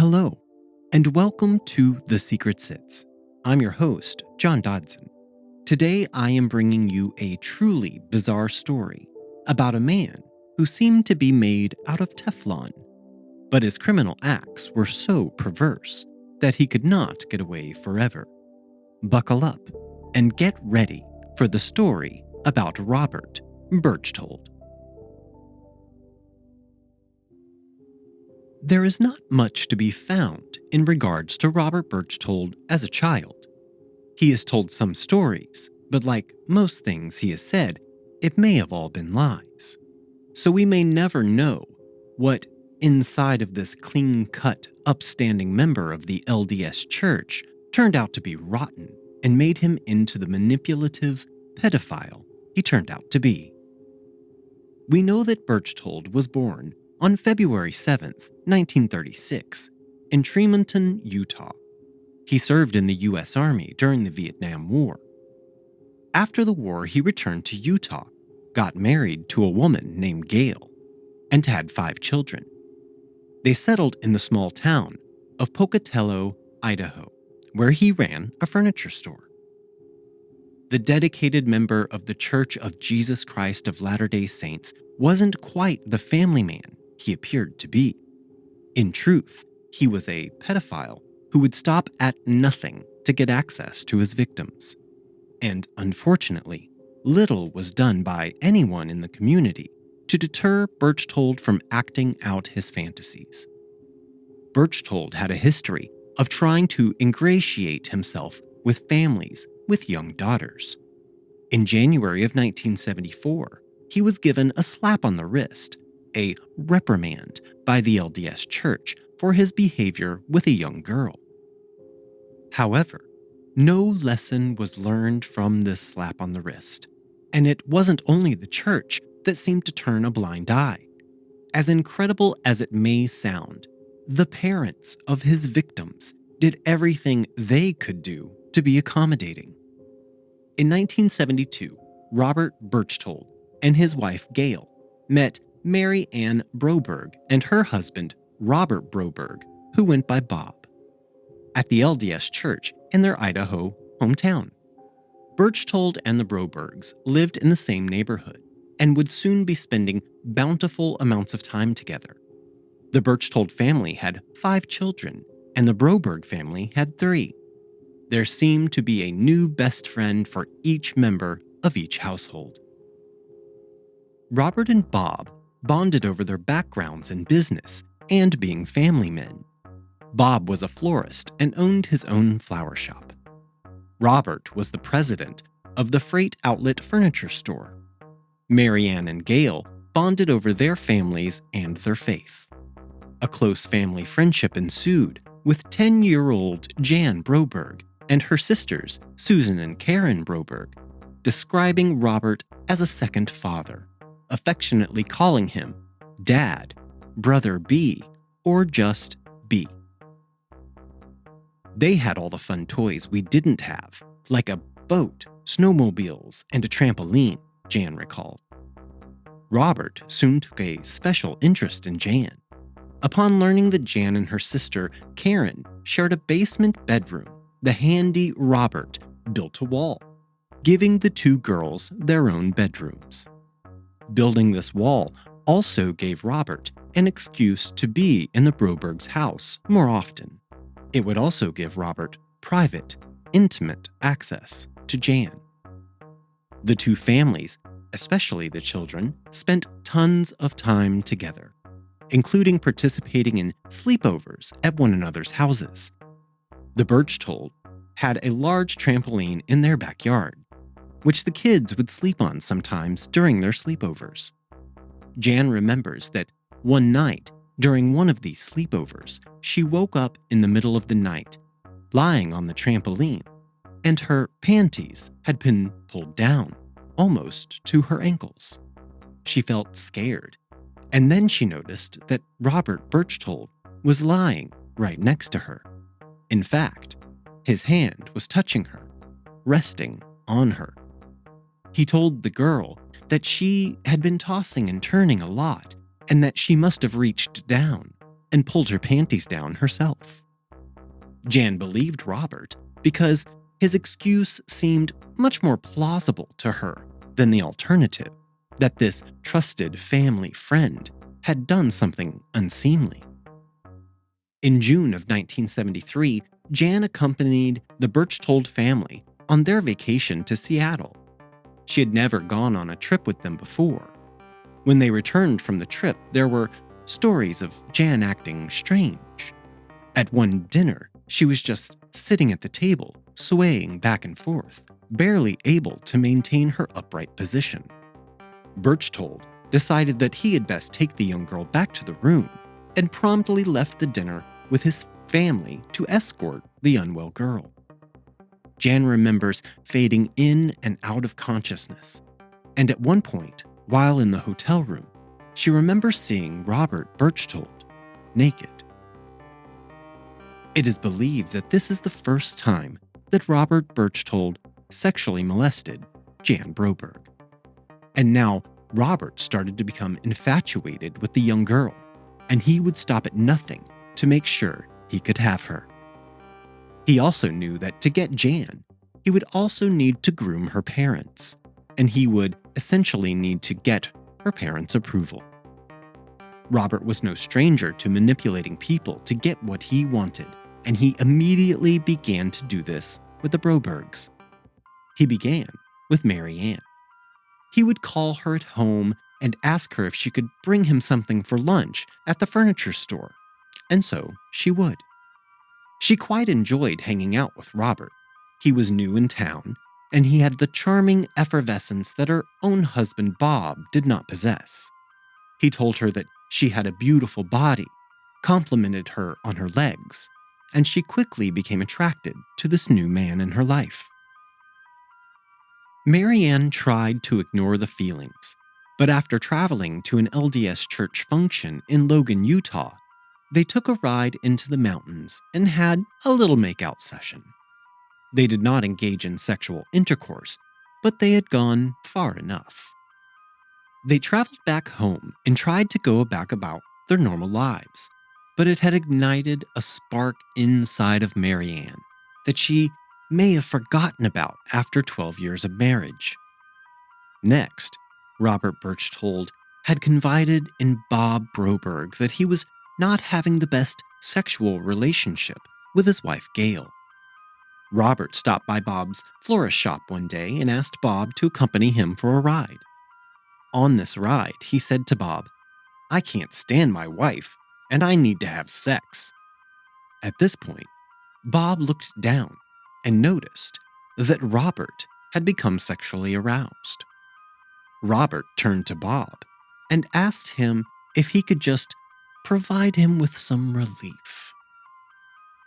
Hello, and welcome to The Secret Sits. I'm your host, John Dodson. Today I am bringing you a truly bizarre story about a man who seemed to be made out of Teflon, but his criminal acts were so perverse that he could not get away forever. Buckle up and get ready for the story about Robert Berchtold. There is not much to be found in regards to Robert Berchtold as a child. He has told some stories, but like most things he has said, it may have all been lies. So we may never know what inside of this clean-cut, upstanding member of the LDS Church turned out to be rotten and made him into the manipulative pedophile he turned out to be. We know that Berchtold was born on February 7th, 1936, in Tremonton, Utah. He served in the U.S. Army during the Vietnam War. After the war, he returned to Utah, got married to a woman named Gail, and had 5 children. They settled in the small town of Pocatello, Idaho, where he ran a furniture store. The dedicated member of the Church of Jesus Christ of Latter-day Saints wasn't quite the family man he appeared to be. In truth, he was a pedophile who would stop at nothing to get access to his victims. And unfortunately, little was done by anyone in the community to deter Berchtold from acting out his fantasies. Berchtold had a history of trying to ingratiate himself with families with young daughters. In January of 1974, he was given a slap on the wrist, a reprimand by the LDS Church for his behavior with a young girl. However, no lesson was learned from this slap on the wrist, and it wasn't only the church that seemed to turn a blind eye. As incredible as it may sound, the parents of his victims did everything they could do to be accommodating. In 1972, Robert Berchtold and his wife Gail met Mary Jan Broberg and her husband Robert Berchtold, who went by Bob, at the LDS Church in their Idaho hometown. Berchtold and the Brobergs lived in the same neighborhood and would soon be spending bountiful amounts of time together. The Berchtold family had 5 children, and the Broberg family had 3. There seemed to be a new best friend for each member of each household. Robert and Bob bonded over their backgrounds in business and being family men. Bob was a florist and owned his own flower shop. Robert was the president of the freight outlet furniture store. Mary Ann and Gail bonded over their families and their faith. A close family friendship ensued with 10-year-old Jan Broberg and her sisters Susan and Karen Broberg, describing Robert as a second father, affectionately calling him Dad, Brother B, or just B. They had all the fun toys we didn't have, like a boat, snowmobiles, and a trampoline, Jan recalled. Robert soon took a special interest in Jan. Upon learning that Jan and her sister, Karen, shared a basement bedroom, the handy Robert built a wall, giving the 2 girls their own bedrooms. Building this wall also gave Robert an excuse to be in the Brobergs' house more often. It would also give Robert private, intimate access to Jan. The 2 families, especially the children, spent tons of time together, including participating in sleepovers at one another's houses. The Berchtold had a large trampoline in their backyard, which the kids would sleep on sometimes during their sleepovers. Jan remembers that one night, during one of these sleepovers, she woke up in the middle of the night, lying on the trampoline, and her panties had been pulled down, almost to her ankles. She felt scared, and then she noticed that Robert Berchtold was lying right next to her. In fact, his hand was touching her, resting on her. He told the girl that she had been tossing and turning a lot and that she must have reached down, and pulled her panties down herself. Jan believed Robert because his excuse seemed much more plausible to her than the alternative, that this trusted family friend had done something unseemly. In June of 1973, Jan accompanied the Berchtold family on their vacation to Seattle. She had never gone on a trip with them before. When they returned from the trip, there were stories of Jan acting strange. At one dinner, she was just sitting at the table, swaying back and forth, barely able to maintain her upright position. Berchtold decided that he had best take the young girl back to the room and promptly left the dinner with his family to escort the unwell girl. Jan remembers fading in and out of consciousness, and at one point, while in the hotel room, she remembers seeing Robert Berchtold naked. It is believed that this is the first time that Robert Berchtold sexually molested Jan Broberg. And now, Robert started to become infatuated with the young girl, and he would stop at nothing to make sure he could have her. He also knew that to get Jan, he would also need to groom her parents, and he would essentially need to get her parents' approval. Robert was no stranger to manipulating people to get what he wanted, and he immediately began to do this with the Brobergs. He began with Mary Ann. He would call her at home and ask her if she could bring him something for lunch at the furniture store, and so she would. She quite enjoyed hanging out with Robert. He was new in town, and he had the charming effervescence that her own husband Bob did not possess. He told her that she had a beautiful body, complimented her on her legs, and she quickly became attracted to this new man in her life. Mary Ann tried to ignore the feelings, but after traveling to an LDS church function in Logan, Utah, they took a ride into the mountains and had a little makeout session. They did not engage in sexual intercourse, but they had gone far enough. They traveled back home and tried to go back about their normal lives, but it had ignited a spark inside of Mary Ann that she may have forgotten about after 12 years of marriage. Next, Robert Berchtold had confided in Bob Broberg that he was not having the best sexual relationship with his wife Gail. Robert stopped by Bob's florist shop one day and asked Bob to accompany him for a ride. On this ride, he said to Bob, "I can't stand my wife, and I need to have sex." At this point, Bob looked down and noticed that Robert had become sexually aroused. Robert turned to Bob and asked him if he could just provide him with some relief.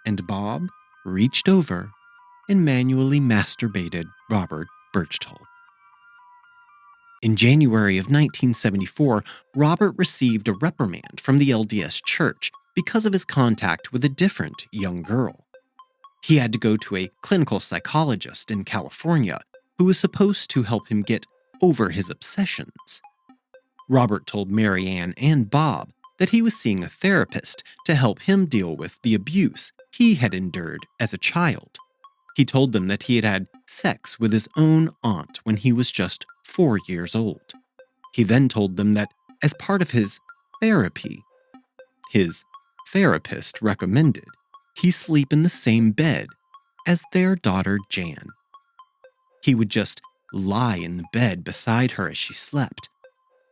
And Bob reached over and manually masturbated Robert Berchtold. In January of 1974, Robert received a reprimand from the LDS Church because of his contact with a different young girl. He had to go to a clinical psychologist in California who was supposed to help him get over his obsessions. Robert told Mary Ann and Bob that he was seeing a therapist to help him deal with the abuse he had endured as a child. He told them that he had had sex with his own aunt when he was just 4 years old. He then told them that as part of his therapy, his therapist recommended he sleep in the same bed as their daughter Jan. He would just lie in the bed beside her as she slept.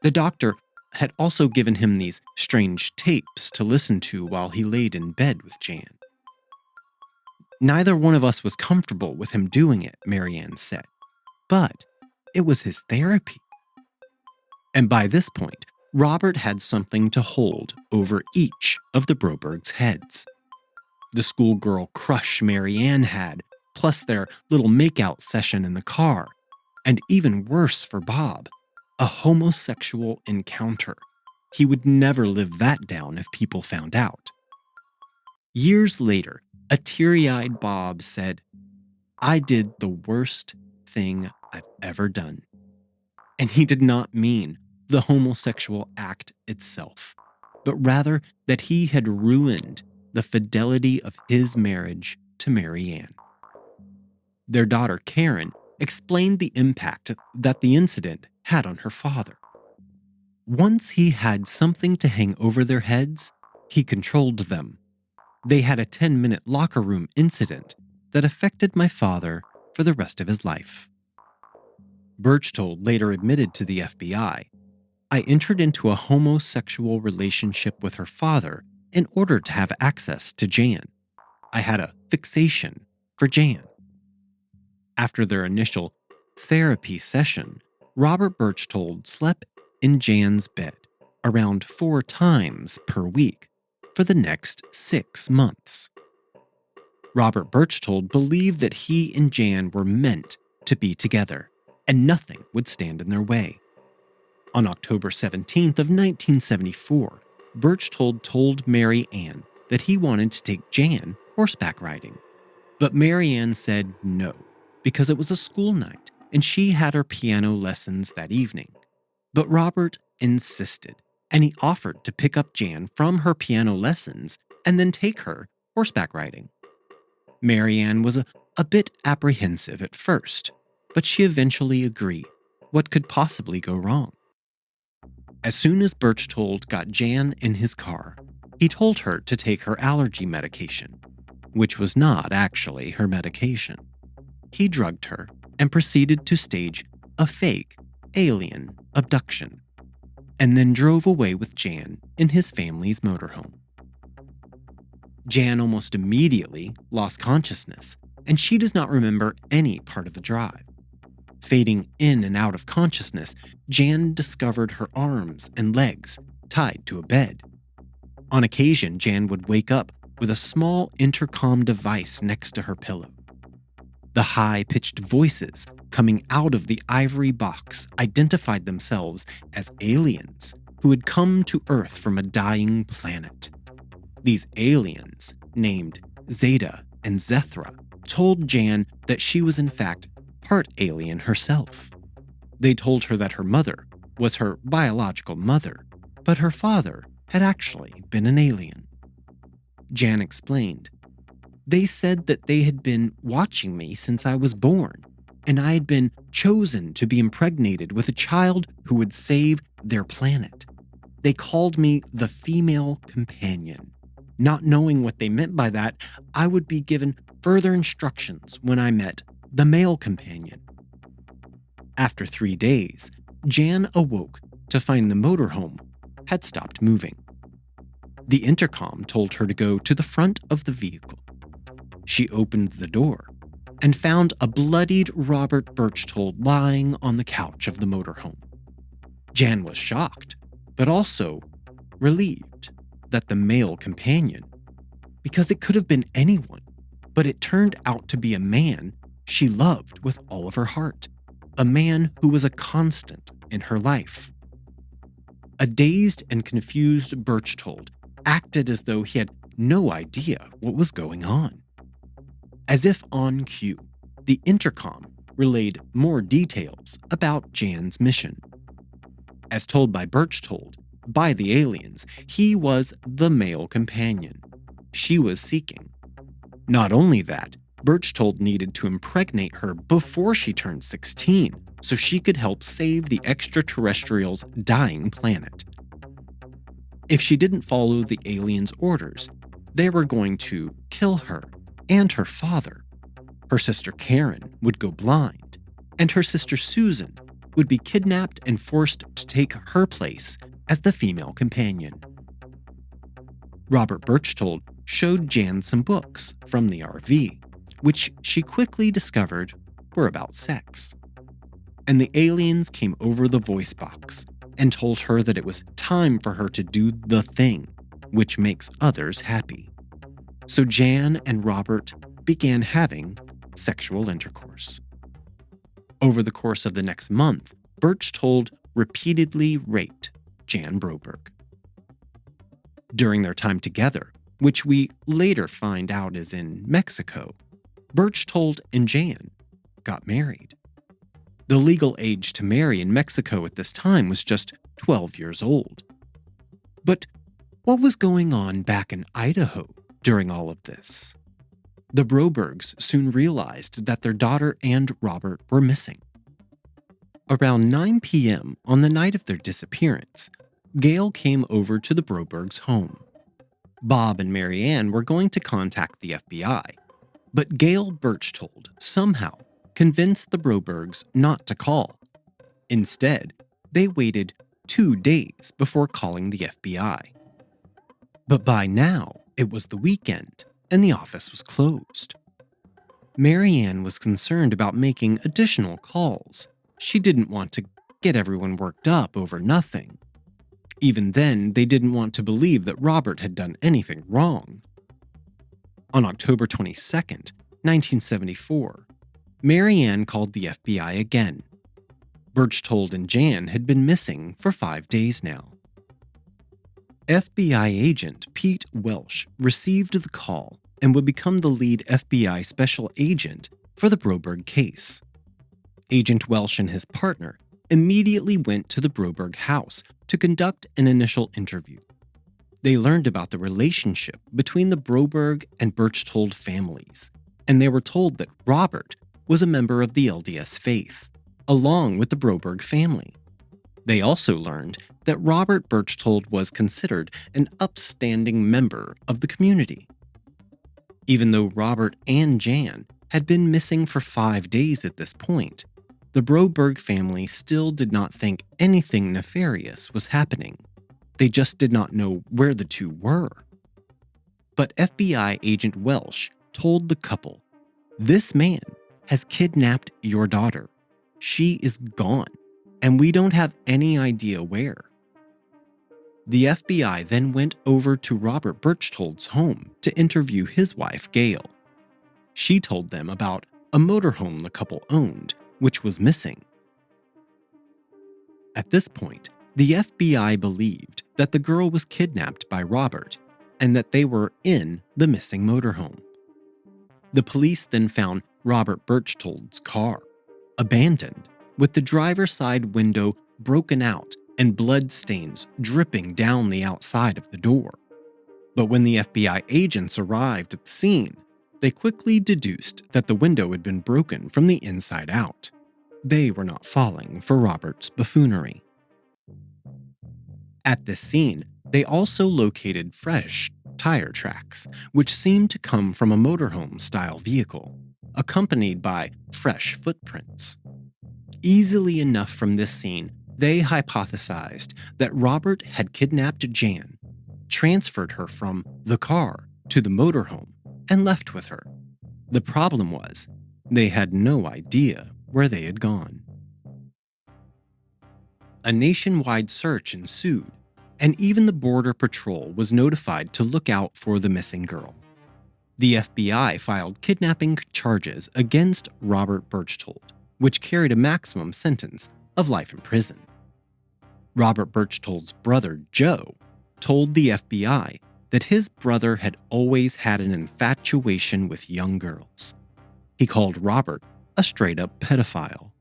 The doctor had also given him these strange tapes to listen to while he laid in bed with Jan. Neither one of us was comfortable with him doing it, Mary Ann said, but it was his therapy. And by this point, Robert had something to hold over each of the Brobergs' heads. The schoolgirl crush Mary Ann had, plus their little makeout session in the car, and even worse for Bob, a homosexual encounter. He would never live that down if people found out. Years later, a teary-eyed Bob said, "I did the worst thing I've ever done." And he did not mean the homosexual act itself. but rather that he had ruined the fidelity of his marriage to Mary Ann. Their daughter, Karen, explained the impact that the incident had on her father. Once he had something to hang over their heads, he controlled them. They had a 10-minute locker room incident that affected my father for the rest of his life. Berchtold later admitted to the FBI, "I entered into a homosexual relationship with her father in order to have access to Jan. I had a fixation for Jan." After their initial therapy session, Robert Berchtold slept in Jan's bed around 4 times per week for the next 6 months. Robert Berchtold believed that he and Jan were meant to be together, and nothing would stand in their way. On October 17th of 1974, Berchtold told Mary Ann that he wanted to take Jan horseback riding. But Mary Ann said no, because it was a school night and she had her piano lessons that evening. But Robert insisted, and he offered to pick up Jan from her piano lessons and then take her horseback riding. Mary Ann was a bit apprehensive at first, but she eventually agreed. What could possibly go wrong? As soon as Berchtold got Jan in his car, he told her to take her allergy medication, which was not actually her medication. He drugged her and proceeded to stage a fake alien abduction, and then drove away with Jan in his family's motorhome. Jan almost immediately lost consciousness, and she does not remember any part of the drive. Fading in and out of consciousness, Jan discovered her arms and legs tied to a bed. On occasion, Jan would wake up with a small intercom device next to her pillow. The high-pitched voices coming out of the ivory box identified themselves as aliens who had come to Earth from a dying planet. These aliens, named Zeta and Zethra, told Jan that she was in fact part alien herself. They told her that her mother was her biological mother, but her father had actually been an alien. Jan explained, "They said that they had been watching me since I was born, and I had been chosen to be impregnated with a child who would save their planet. They called me the female companion. Not knowing what they meant by that, I would be given further instructions when I met the male companion." After 3 days, Jan awoke to find the motorhome had stopped moving. The intercom told her to go to the front of the vehicle. She opened the door and found a bloodied Robert Berchtold lying on the couch of the motorhome. Jan was shocked, but also relieved that the male companion, because it could have been anyone, but it turned out to be a man she loved with all of her heart, a man who was a constant in her life. A dazed and confused Berchtold acted as though he had no idea what was going on. As if on cue, the intercom relayed more details about Jan's mission. As told by Berchtold, by the aliens, he was the male companion she was seeking. Not only that, Berchtold needed to impregnate her before she turned 16 so she could help save the extraterrestrials' dying planet. If she didn't follow the aliens' orders, they were going to kill her and her father. Her sister Karen would go blind, and her sister Susan would be kidnapped and forced to take her place as the female companion. Robert Berchtold showed Jan some books from the RV, which she quickly discovered were about sex. And the aliens came over the voice box and told her that it was time for her to do the thing, which makes others happy. So Jan and Robert began having sexual intercourse. Over the course of the next month, Berchtold repeatedly raped Jan Broberg. During their time together, which we later find out is in Mexico, Berchtold and Jan got married. The legal age to marry in Mexico at this time was just 12 years old. But What was going on back in Idaho during all of this? The Brobergs soon realized that their daughter and Robert were missing. Around 9 p.m. on the night of their disappearance, Gail came over to the Brobergs' home. Bob and Marianne were going to contact the FBI, but Gail Berchtold somehow convinced the Brobergs not to call. Instead, they waited 2 days before calling the FBI. But by now, it was the weekend, and the office was closed. Marianne was concerned about making additional calls. She didn't want to get everyone worked up over nothing. Even then, they didn't want to believe that Robert had done anything wrong. On October 22nd, 1974, Marianne called the FBI again. Berchtold and Jan had been missing for 5 days now. FBI agent Pete Welsh received the call and would become the lead FBI special agent for the Broberg case. Agent Welsh and his partner immediately went to the Broberg house to conduct an initial interview. They learned about the relationship between the Broberg and Berchtold families, and they were told that Robert was a member of the LDS faith, along with the Broberg family. They also learned that Robert Berchtold was considered an upstanding member of the community. Even though Robert and Jan had been missing for 5 days at this point, the Broberg family still did not think anything nefarious was happening. They just did not know where the two were. But FBI agent Welsh told the couple, "This man has kidnapped your daughter. She is gone, and we don't have any idea where." The FBI then went over to Robert Berchtold's home to interview his wife, Gail. She told them about a motorhome the couple owned, which was missing. At this point, the FBI believed that the girl was kidnapped by Robert and that they were in the missing motorhome. The police then found Robert Berchtold's car, abandoned, with the driver's side window broken out and blood stains dripping down the outside of the door. But when the FBI agents arrived at the scene, they quickly deduced that the window had been broken from the inside out. They were not falling for Robert's buffoonery. At this scene, they also located fresh tire tracks, which seemed to come from a motorhome-style vehicle, accompanied by fresh footprints. Easily enough from this scene, they hypothesized that Robert had kidnapped Jan, transferred her from the car to the motorhome, and left with her. The problem was, they had no idea where they had gone. A nationwide search ensued, and even the Border Patrol was notified to look out for the missing girl. The FBI filed kidnapping charges against Robert Berchtold, which carried a maximum sentence of life in prison. Robert Berchtold's brother, Joe, told the FBI that his brother had always had an infatuation with young girls. He called Robert a straight-up pedophile.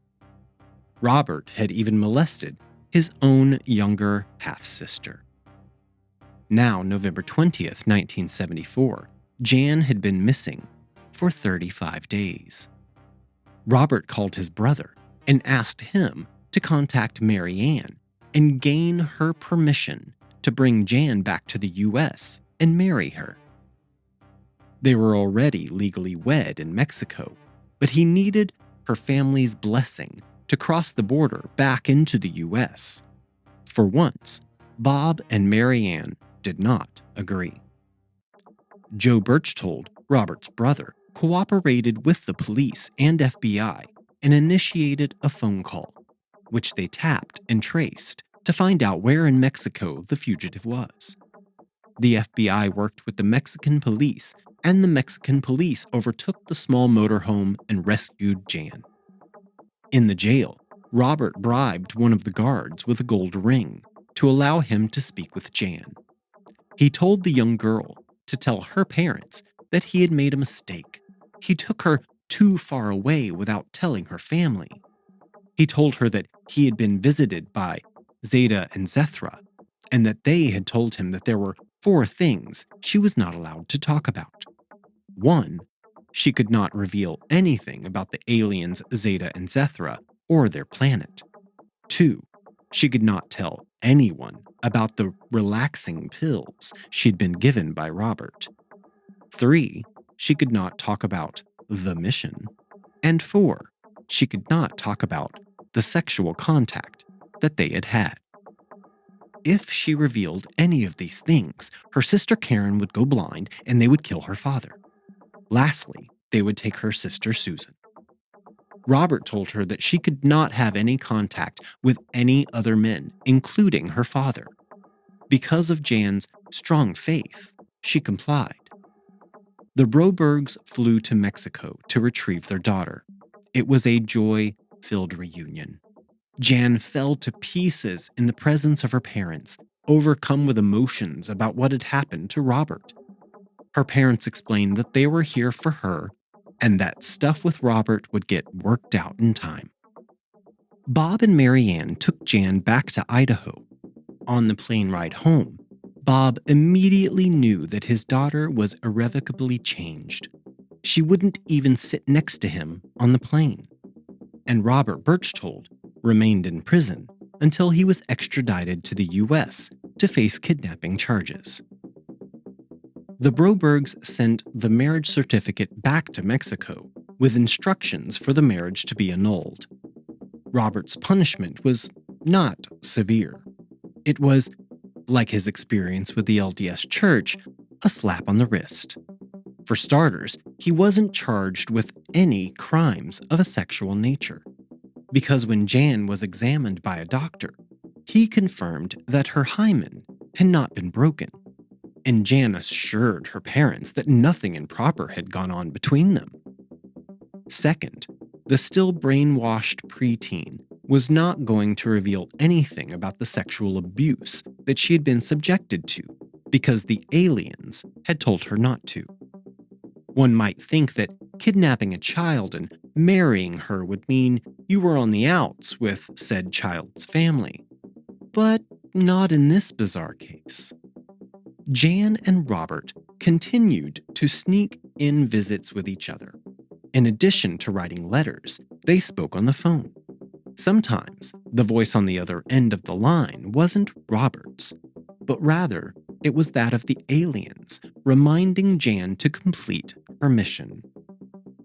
Robert had even molested his own younger half-sister. Now, November 20th, 1974, Jan had been missing for 35 days. Robert called his brother and asked him to contact Marianne and gain her permission to bring Jan back to the U.S. and marry her. They were already legally wed in Mexico, but he needed her family's blessing to cross the border back into the U.S. For once, Bob and Marianne did not agree. Joe Berchtold, Robert's brother, cooperated with the police and FBI and initiated a phone call, which they tapped and traced to find out where in Mexico the fugitive was. The FBI worked with the Mexican police, and the Mexican police overtook the small motorhome and rescued Jan. In the jail, Robert bribed one of the guards with a gold ring to allow him to speak with Jan. He told the young girl to tell her parents that he had made a mistake. He took her too far away without telling her family. He told her that he had been visited by Zeta and Zethra, and that they had told him that there were 4 things she was not allowed to talk about. 1. She could not reveal anything about the aliens Zeta and Zethra or their planet. 2. She could not tell anyone about the relaxing pills she'd been given by Robert. 3. She could not talk about the mission. And 4. She could not talk about the sexual contact that they had had. If she revealed any of these things, her sister Karen would go blind and they would kill her father. Lastly, they would take her sister Susan. Robert told her that she could not have any contact with any other men, including her father. Because of Jan's strong faith, she complied. The Brobergs flew to Mexico to retrieve their daughter. It was a joy-filled reunion. Jan fell to pieces in the presence of her parents, overcome with emotions about what had happened to Robert. Her parents explained that they were here for her and that stuff with Robert would get worked out in time. Bob and Marianne took Jan back to Idaho. On the plane ride home, Bob immediately knew that his daughter was irrevocably changed. She wouldn't even sit next to him on the plane. And Robert Berchtold remained in prison until he was extradited to the U.S. to face kidnapping charges. The Brobergs sent the marriage certificate back to Mexico with instructions for the marriage to be annulled. Robert's punishment was not severe. It was, like his experience with the LDS Church, a slap on the wrist. For starters, he wasn't charged with any crimes of a sexual nature, because when Jan was examined by a doctor, he confirmed that her hymen had not been broken, and Jan assured her parents that nothing improper had gone on between them. Second, the still brainwashed preteen was not going to reveal anything about the sexual abuse that she had been subjected to because the aliens had told her not to. One might think that kidnapping a child and marrying her would mean you were on the outs with said child's family, but not in this bizarre case. Jan and Robert continued to sneak in visits with each other. In addition to writing letters, they spoke on the phone. Sometimes, the voice on the other end of the line wasn't Robert's, but rather it was that of the aliens, reminding Jan to complete her mission.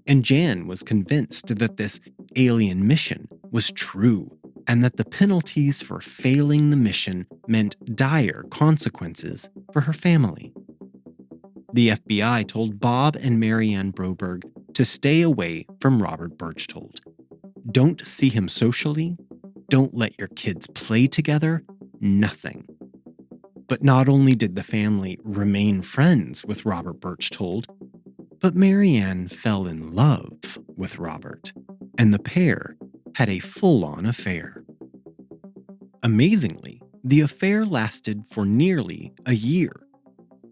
And Jan was convinced that this alien mission was true and that the penalties for failing the mission meant dire consequences for her family. The FBI told Bob and Marianne Broberg to stay away from Robert Berchtold. Don't see him socially, don't let your kids play together, nothing. But not only did the family remain friends with Robert Berchtold, but Marianne fell in love with Robert, and the pair had a full-on affair. Amazingly, the affair lasted for nearly a year,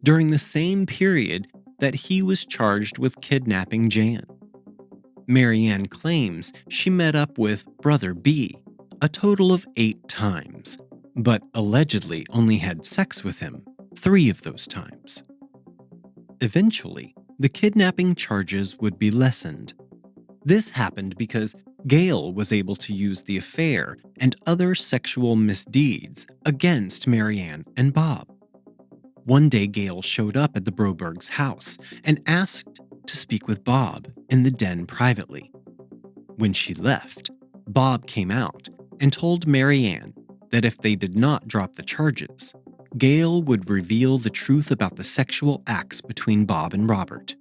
during the same period that he was charged with kidnapping Jan. Marianne claims she met up with Brother B a total of 8 times, but allegedly only had sex with him 3 of those times. Eventually, the kidnapping charges would be lessened. This happened because Gail was able to use the affair and other sexual misdeeds against Marianne and Bob. One day, Gail showed up at the Brobergs' house and asked to speak with Bob in the den privately. When she left, Bob came out and told Marianne that if they did not drop the charges, Gail would reveal the truth about the sexual acts between Bob and Robert.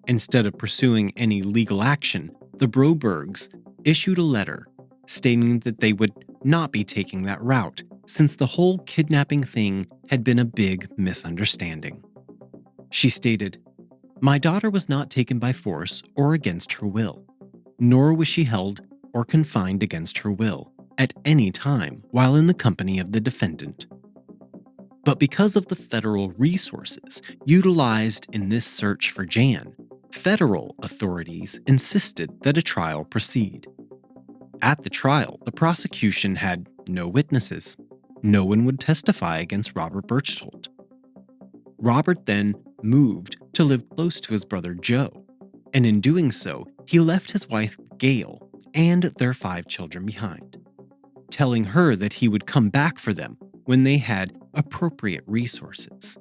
Instead of pursuing any legal action, the Brobergs issued a letter stating that they would not be taking that route since the whole kidnapping thing had been a big misunderstanding. She stated, "My daughter was not taken by force or against her will, nor was she held or confined against her will at any time while in the company of the defendant. But because of the federal resources utilized in this search for Jan, federal authorities insisted that a trial proceed. At the trial, the prosecution had no witnesses. No one would testify against Robert Berchtold. Robert then moved to live close to his brother Joe, and in doing so, he left his wife Gail and their 5 children behind, telling her that he would come back for them when they had appropriate resources.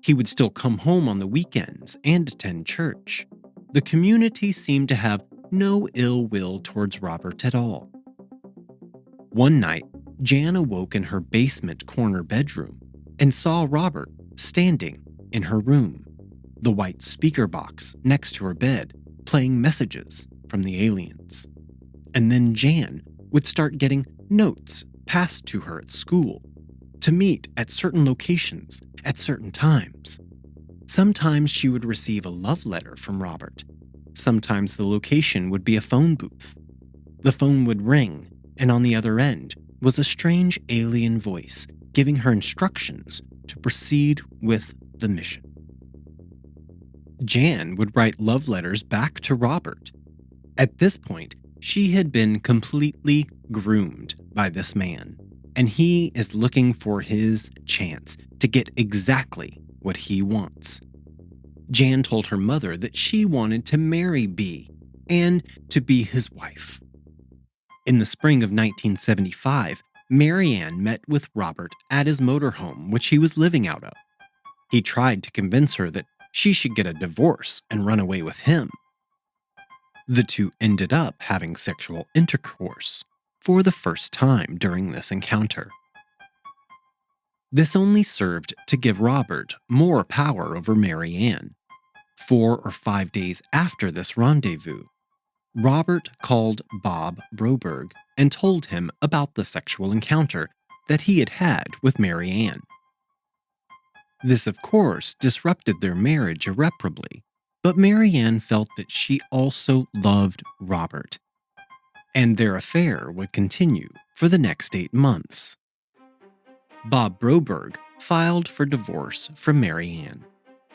He would still come home on the weekends and attend church. The community seemed to have no ill will towards Robert at all. One night, Jan awoke in her basement corner bedroom and saw Robert standing in her room, the white speaker box next to her bed, playing messages from the aliens. And then Jan would start getting notes passed to her at school to meet at certain locations at certain times. Sometimes she would receive a love letter from Robert. Sometimes the location would be a phone booth. The phone would ring, and on the other end was a strange alien voice giving her instructions to proceed with the mission. Jan would write love letters back to Robert. At this point, she had been completely groomed by this man, and he is looking for his chance to get exactly what he wants. Jan told her mother that she wanted to marry B and to be his wife. In the spring of 1975, Marianne met with Robert at his motorhome, which he was living out of. He tried to convince her that she should get a divorce and run away with him. The two ended up having sexual intercourse for the first time during this encounter. This only served to give Robert more power over Marianne. 4 or 5 days after this rendezvous, Robert called Bob Broberg and told him about the sexual encounter that he had had with Marianne. This, of course, disrupted their marriage irreparably, but Marianne felt that she also loved Robert, and their affair would continue for the next 8 months. Bob Broberg filed for divorce from Marianne,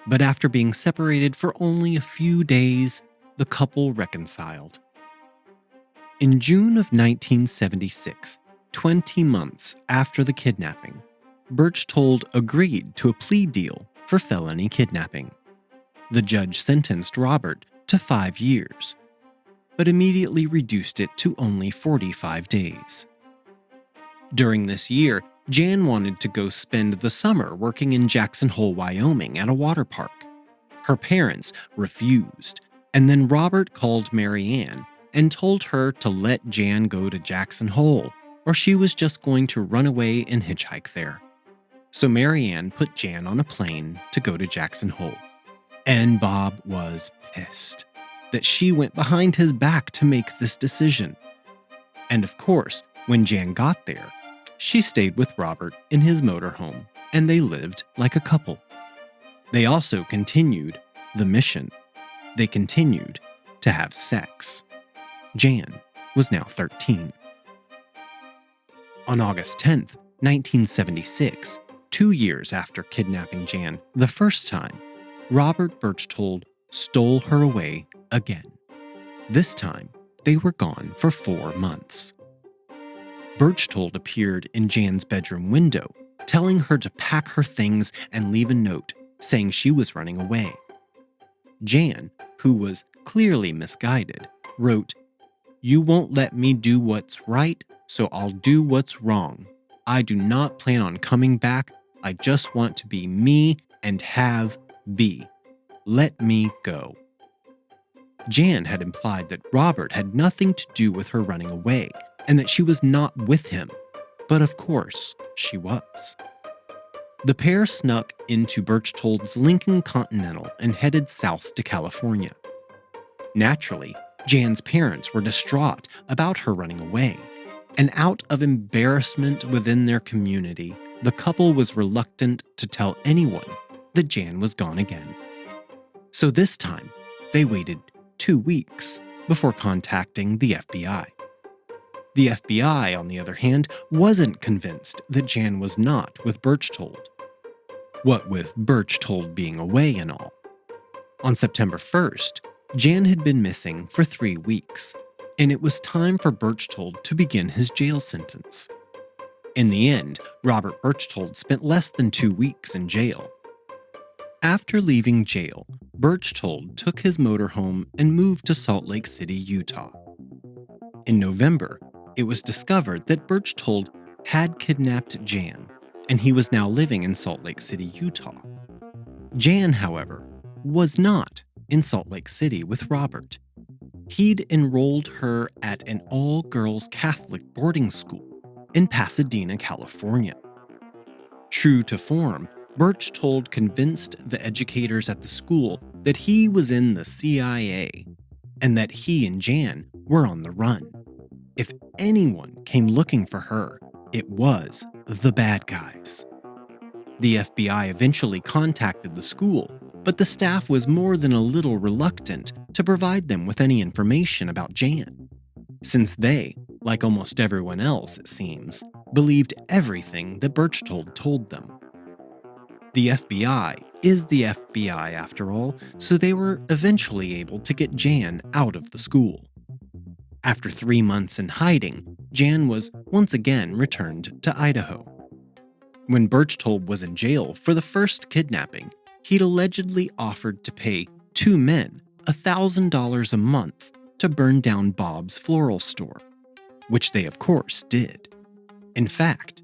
but after being separated for only a few days, the couple reconciled. In June of 1976, 20 months after the kidnapping, Berchtold agreed to a plea deal for felony kidnapping. The judge sentenced Robert to 5 years, but immediately reduced it to only 45 days. During this year, Jan wanted to go spend the summer working in Jackson Hole, Wyoming at a water park. Her parents refused, and then Robert called Marianne and told her to let Jan go to Jackson Hole, or she was just going to run away and hitchhike there. So Marianne put Jan on a plane to go to Jackson Hole. And Bob was pissed that she went behind his back to make this decision. And of course, when Jan got there, she stayed with Robert in his motorhome, and they lived like a couple. They also continued the mission. They continued to have sex. Jan was now 13. On August 10th, 1976, 2 years after kidnapping Jan the first time, Robert Berchtold stole her away again. This time, they were gone for 4 months. Berchtold appeared in Jan's bedroom window, telling her to pack her things and leave a note saying she was running away. Jan, who was clearly misguided, wrote, "You won't let me do what's right, so I'll do what's wrong. I do not plan on coming back. I just want to be me and have B. Let me go." Jan had implied that Robert had nothing to do with her running away and that she was not with him, but of course she was. The pair snuck into Berchtold's Lincoln Continental and headed south to California. Naturally, Jan's parents were distraught about her running away, and out of embarrassment within their community, the couple was reluctant to tell anyone that Jan was gone again. So this time, they waited 2 weeks before contacting the FBI. The FBI, on the other hand, wasn't convinced that Jan was not with Berchtold. What with Berchtold being away and all. On September 1st, Jan had been missing for 3 weeks, and it was time for Berchtold to begin his jail sentence. In the end, Robert Berchtold spent less than 2 weeks in jail. After leaving jail, Berchtold took his motorhome and moved to Salt Lake City, Utah. In November, it was discovered that Berchtold had kidnapped Jan, and he was now living in Salt Lake City, Utah. Jan, however, was not in Salt Lake City with Robert. He'd enrolled her at an all-girls Catholic boarding school in Pasadena, California. True to form, Berchtold convinced the educators at the school that he was in the CIA and that he and Jan were on the run. If anyone came looking for her, it was the bad guys. The FBI eventually contacted the school, but the staff was more than a little reluctant to provide them with any information about Jan, since they, like almost everyone else it seems, believed everything that Berchtold told them. The FBI is the FBI after all, so they were eventually able to get Jan out of the school. After 3 months in hiding, Jan was once again returned to Idaho. When Berchtold was in jail for the first kidnapping, he'd allegedly offered to pay 2 men $1,000 a month to burn down Bob's floral store, which they of course did. In fact,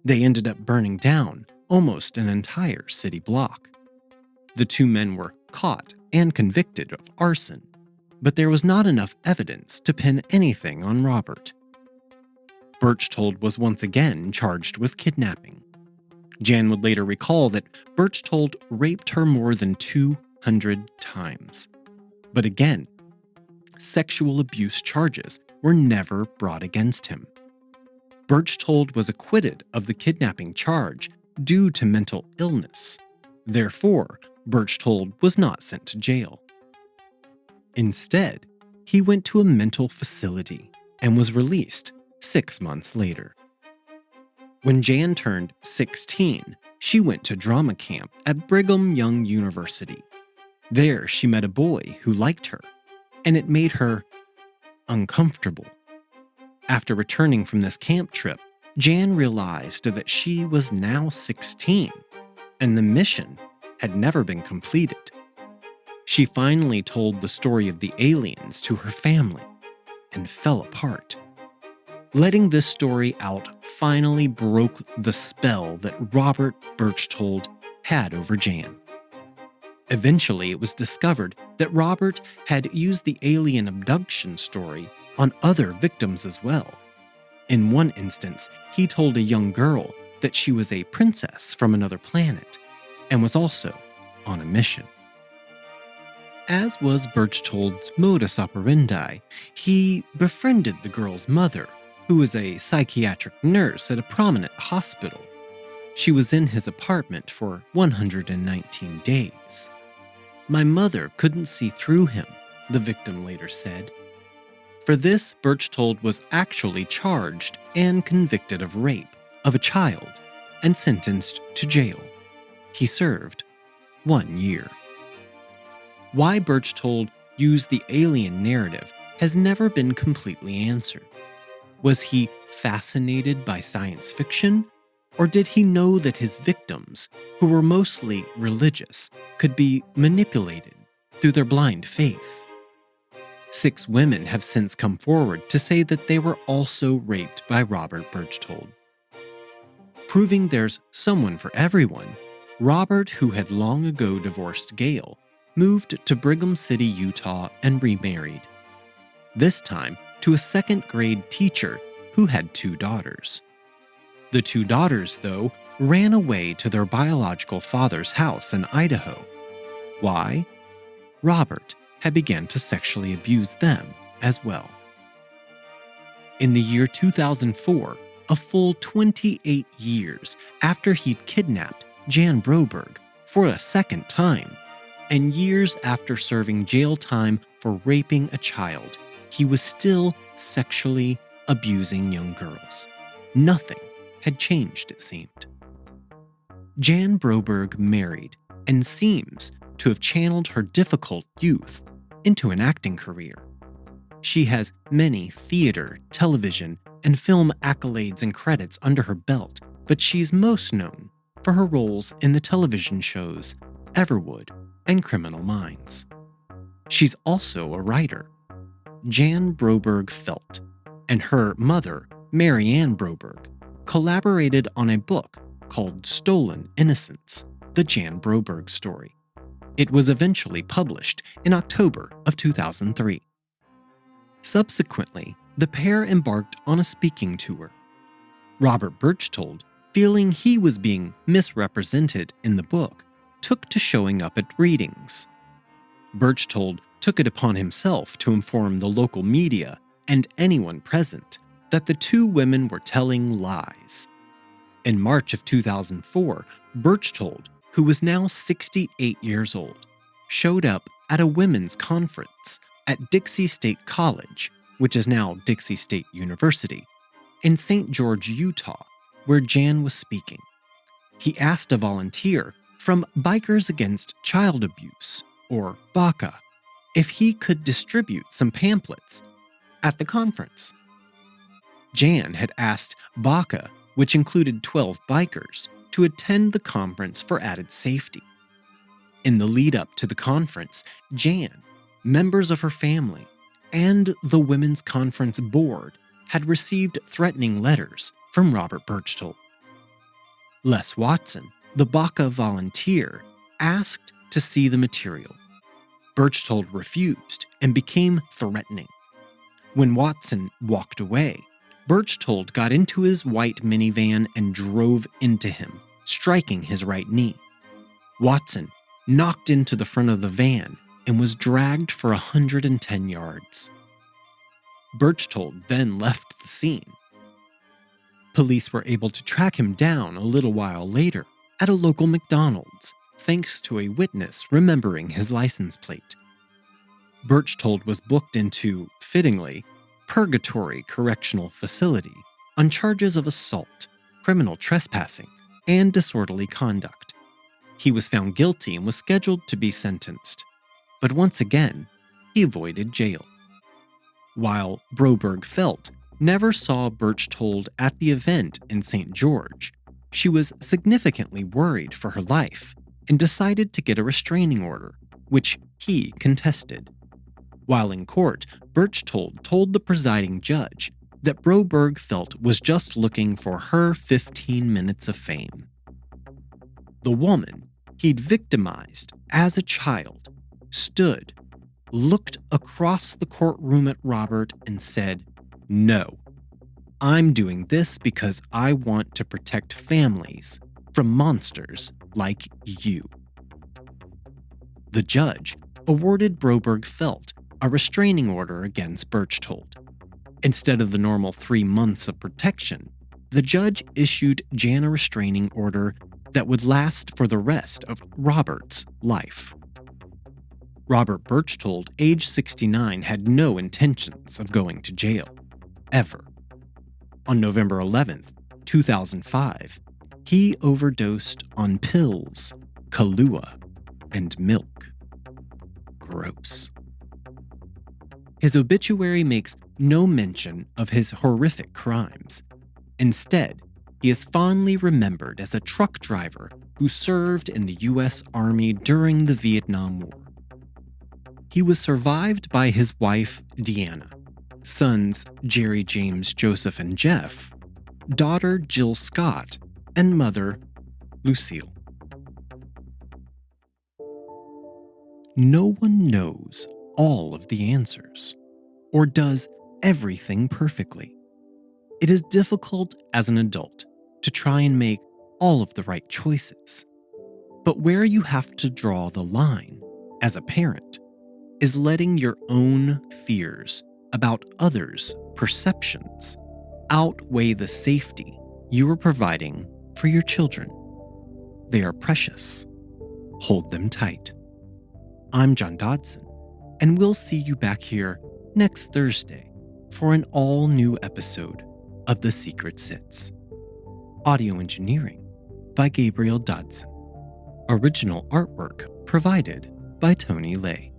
they ended up burning down almost an entire city block. The 2 men were caught and convicted of arson, but there was not enough evidence to pin anything on Robert. Berchtold was once again charged with kidnapping. Jan would later recall that Berchtold raped her more than 200 times. But again, sexual abuse charges were never brought against him. Berchtold was acquitted of the kidnapping charge due to mental illness. Therefore, Berchtold was not sent to jail. Instead, he went to a mental facility and was released 6 months later. When Jan turned 16, she went to drama camp at Brigham Young University. There, she met a boy who liked her, and it made her uncomfortable. After returning from this camp trip, Jan realized that she was now 16, and the mission had never been completed. She finally told the story of the aliens to her family and fell apart. Letting this story out finally broke the spell that Robert Berchtold had over Jan. Eventually, it was discovered that Robert had used the alien abduction story on other victims as well. In one instance, he told a young girl that she was a princess from another planet and was also on a mission. As was Berchtold's modus operandi, he befriended the girl's mother, who was a psychiatric nurse at a prominent hospital. She was in his apartment for 119 days. "My mother couldn't see through him," the victim later said. For this, Berchtold was actually charged and convicted of rape of a child and sentenced to jail. He served 1 year. Why Berchtold used the alien narrative has never been completely answered. Was he fascinated by science fiction, or did he know that his victims, who were mostly religious, could be manipulated through their blind faith? 6 women have since come forward to say that they were also raped by Robert Berchtold. Proving there's someone for everyone, Robert, who had long ago divorced Gail, moved to Brigham City, Utah, and remarried. This time to a second-grade teacher who had 2 daughters. The 2 daughters, though, ran away to their biological father's house in Idaho. Why? Robert had begun to sexually abuse them as well. In the year 2004, a full 28 years after he'd kidnapped Jan Broberg for a second time, and years after serving jail time for raping a child, he was still sexually abusing young girls. Nothing had changed, it seemed. Jan Broberg married and seems to have channeled her difficult youth into an acting career. She has many theater, television, and film accolades and credits under her belt, but she's most known for her roles in the television shows Everwood, and Criminal Minds. She's also a writer. Jan Broberg Felt and her mother, Mary Ann Broberg, collaborated on a book called Stolen Innocence, the Jan Broberg story. It was eventually published in October of 2003. Subsequently, the pair embarked on a speaking tour. Robert Berchtold, feeling he was being misrepresented in the book, took to showing up at readings. Berchtold took it upon himself to inform the local media and anyone present that the two women were telling lies. In March of 2004, Berchtold, who was now 68 years old, showed up at a women's conference at Dixie State College, which is now Dixie State University, in St. George, Utah, where Jan was speaking. He asked a volunteer from Bikers Against Child Abuse, or BACA, if he could distribute some pamphlets at the conference. Jan had asked BACA, which included 12 bikers, to attend the conference for added safety. In the lead-up to the conference, Jan, members of her family, and the Women's Conference Board had received threatening letters from Robert Berchtold. Les Watson, the BACA volunteer, asked to see the material. Berchtold refused and became threatening. When Watson walked away, Berchtold got into his white minivan and drove into him, striking his right knee. Watson knocked into the front of the van and was dragged for 110 yards. Berchtold then left the scene. Police were able to track him down a little while later at a local McDonald's, thanks to a witness remembering his license plate. Berchtold was booked into, fittingly, Purgatory Correctional Facility on charges of assault, criminal trespassing, and disorderly conduct. He was found guilty and was scheduled to be sentenced. But once again, he avoided jail. While Broberg Felt never saw Berchtold at the event in St. George, she was significantly worried for her life and decided to get a restraining order, which he contested. While in court, Berchtold told the presiding judge that Broberg Felt was just looking for her 15 minutes of fame. The woman he'd victimized as a child stood, looked across the courtroom at Robert and said, "No, I'm doing this because I want to protect families from monsters like you." The judge awarded Broberg Felt a restraining order against Berchtold. Instead of the normal 3 months of protection, the judge issued Jan a restraining order that would last for the rest of Robert's life. Robert Berchtold, age 69, had no intentions of going to jail, ever. On November 11th, 2005, he overdosed on pills, Kahlua, and milk. Gross. His obituary makes no mention of his horrific crimes. Instead, he is fondly remembered as a truck driver who served in the U.S. Army during the Vietnam War. He was survived by his wife, Deanna, sons Jerry, James, Joseph, and Jeff, daughter Jill Scott, and mother Lucille. No one knows all of the answers, or does everything perfectly. It is difficult as an adult to try and make all of the right choices. But where you have to draw the line, as a parent, is letting your own fears about others' perceptions outweigh the safety you are providing for your children. They are precious. Hold them tight. I'm John Dodson, and we'll see you back here next Thursday for an all-new episode of The Secret Sits. Audio engineering by Gabriel Dodson. Original artwork provided by Tony Lay.